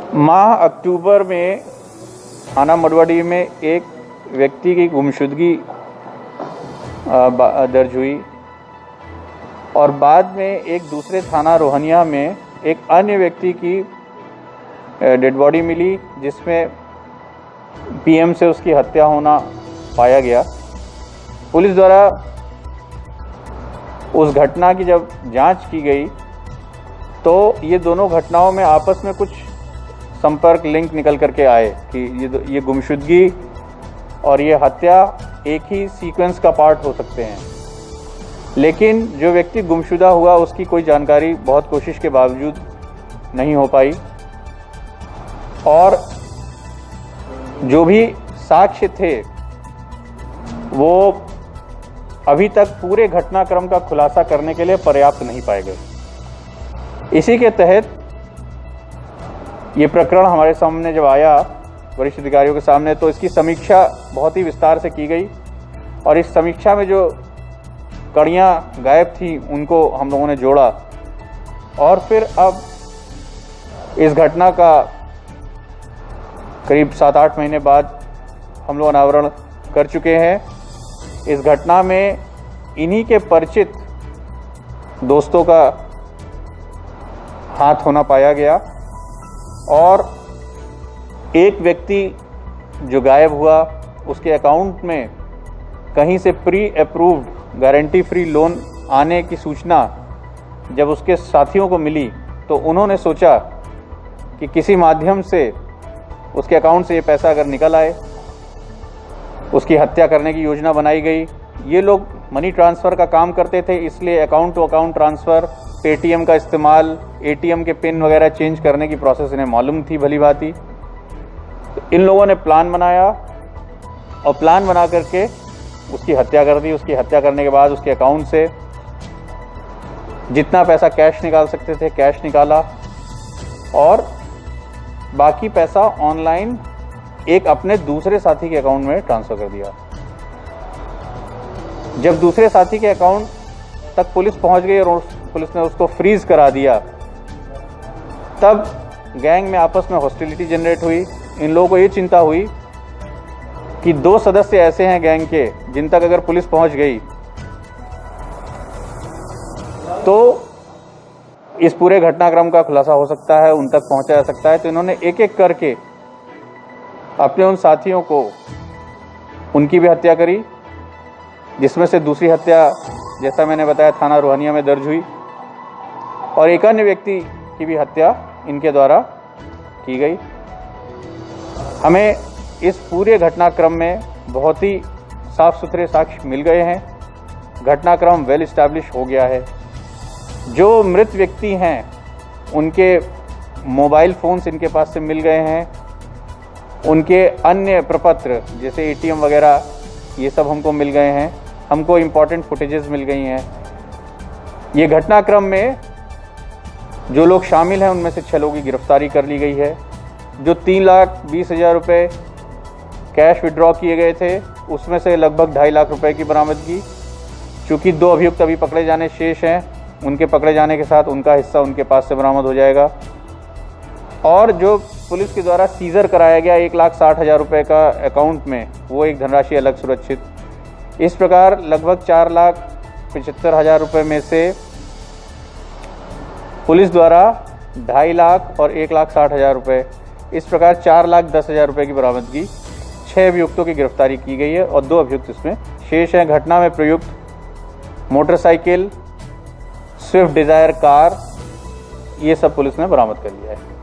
माह अक्टूबर में थाना मडवाडी में एक व्यक्ति की गुमशुदगी दर्ज हुई और बाद में एक दूसरे थाना रोहनिया में एक अन्य व्यक्ति की डेड बॉडी मिली, जिसमें पीएम से उसकी हत्या होना पाया गया। पुलिस द्वारा उस घटना की जब जांच की गई तो ये दोनों घटनाओं में आपस में कुछ संपर्क लिंक निकल करके आए कि ये गुमशुदगी और ये हत्या एक ही सीक्वेंस का पार्ट हो सकते हैं। लेकिन जो व्यक्ति गुमशुदा हुआ उसकी कोई जानकारी बहुत कोशिश के बावजूद नहीं हो पाई और जो भी साक्ष्य थे वो अभी तक पूरे घटनाक्रम का खुलासा करने के लिए पर्याप्त नहीं पाए गए। इसी के तहत ये प्रकरण हमारे सामने जब आया वरिष्ठ अधिकारियों के सामने तो इसकी समीक्षा बहुत ही विस्तार से की गई और इस समीक्षा में जो कड़ियाँ गायब थी उनको हम लोगों ने जोड़ा और फिर अब इस घटना का करीब 7-8 महीने बाद हम लोग अनावरण कर चुके हैं। इस घटना में इन्हीं के परिचित दोस्तों का हाथ होना पाया गया और एक व्यक्ति जो गायब हुआ उसके अकाउंट में कहीं से pre approved guarantee free loan आने की सूचना जब उसके साथियों को मिली तो उन्होंने सोचा कि किसी माध्यम से उसके अकाउंट से ये पैसा अगर निकल आए, उसकी हत्या करने की योजना बनाई गई। ये लोग मनी ट्रांसफ़र का काम करते थे, इसलिए account to account transfer, Paytm का इस्तेमाल, एटीएम के पिन वगैरह चेंज करने की प्रोसेस इन्हें मालूम थी भली भांति। तो इन लोगों ने प्लान बनाया और प्लान बना करके उसकी हत्या कर दी। उसकी हत्या करने के बाद उसके अकाउंट से जितना पैसा कैश निकाल सकते थे कैश निकाला और बाकी पैसा ऑनलाइन एक अपने दूसरे साथी के अकाउंट में ट्रांसफ़र कर दिया। जब दूसरे साथी के अकाउंट तक पुलिस पहुंच गई और पुलिस ने उसको फ्रीज करा दिया, तब गैंग में आपस में हॉस्टिलिटी जनरेट हुई। इन लोगों को ये चिंता हुई कि 2 सदस्य ऐसे हैं गैंग के जिन तक अगर पुलिस पहुंच गई तो इस पूरे घटनाक्रम का खुलासा हो सकता है, उन तक पहुंचा जा सकता है। तो इन्होंने एक एक करके अपने उन साथियों को उनकी भी हत्या करी, जिसमें से दूसरी हत्या जैसा मैंने बताया थाना रोहनिया में दर्ज हुई और एक अन्य व्यक्ति की भी हत्या इनके द्वारा की गई। हमें इस पूरे घटनाक्रम में बहुत ही साफ सुथरे साक्ष्य मिल गए हैं। घटनाक्रम वेल इस्टैब्लिश हो गया है। जो मृत व्यक्ति हैं उनके मोबाइल फ़ोन्स इनके पास से मिल गए हैं, उनके अन्य प्रपत्र जैसे एटीएम वगैरह ये सब हमको मिल गए हैं। हमको इम्पॉर्टेंट फुटेजेस मिल गई हैं। ये घटनाक्रम में जो लोग शामिल हैं उनमें से 6 लोगों की गिरफ्तारी कर ली गई है। जो 3,20,000 रुपये कैश विड्रॉ किए गए थे उसमें से लगभग 2.5 लाख रुपए की बरामदगी। चूँकि 2 अभियुक्त अभी पकड़े जाने शेष हैं, उनके पकड़े जाने के साथ उनका हिस्सा उनके पास से बरामद हो जाएगा। और जो पुलिस के द्वारा सीज़र कराया गया 1,60,000 रुपये का अकाउंट में, वो एक धनराशि अलग सुरक्षित। इस प्रकार लगभग 4,75,000 रुपये में से पुलिस द्वारा 2.5 लाख और 1,60,000 रुपये, इस प्रकार 4,10,000 रुपये की बरामदगी। 6 अभियुक्तों की गिरफ्तारी की गई है और 2 अभियुक्त इसमें शेष हैं। घटना में प्रयुक्त मोटरसाइकिल, स्विफ्ट डिज़ायर कार, ये सब पुलिस ने बरामद कर लिया है।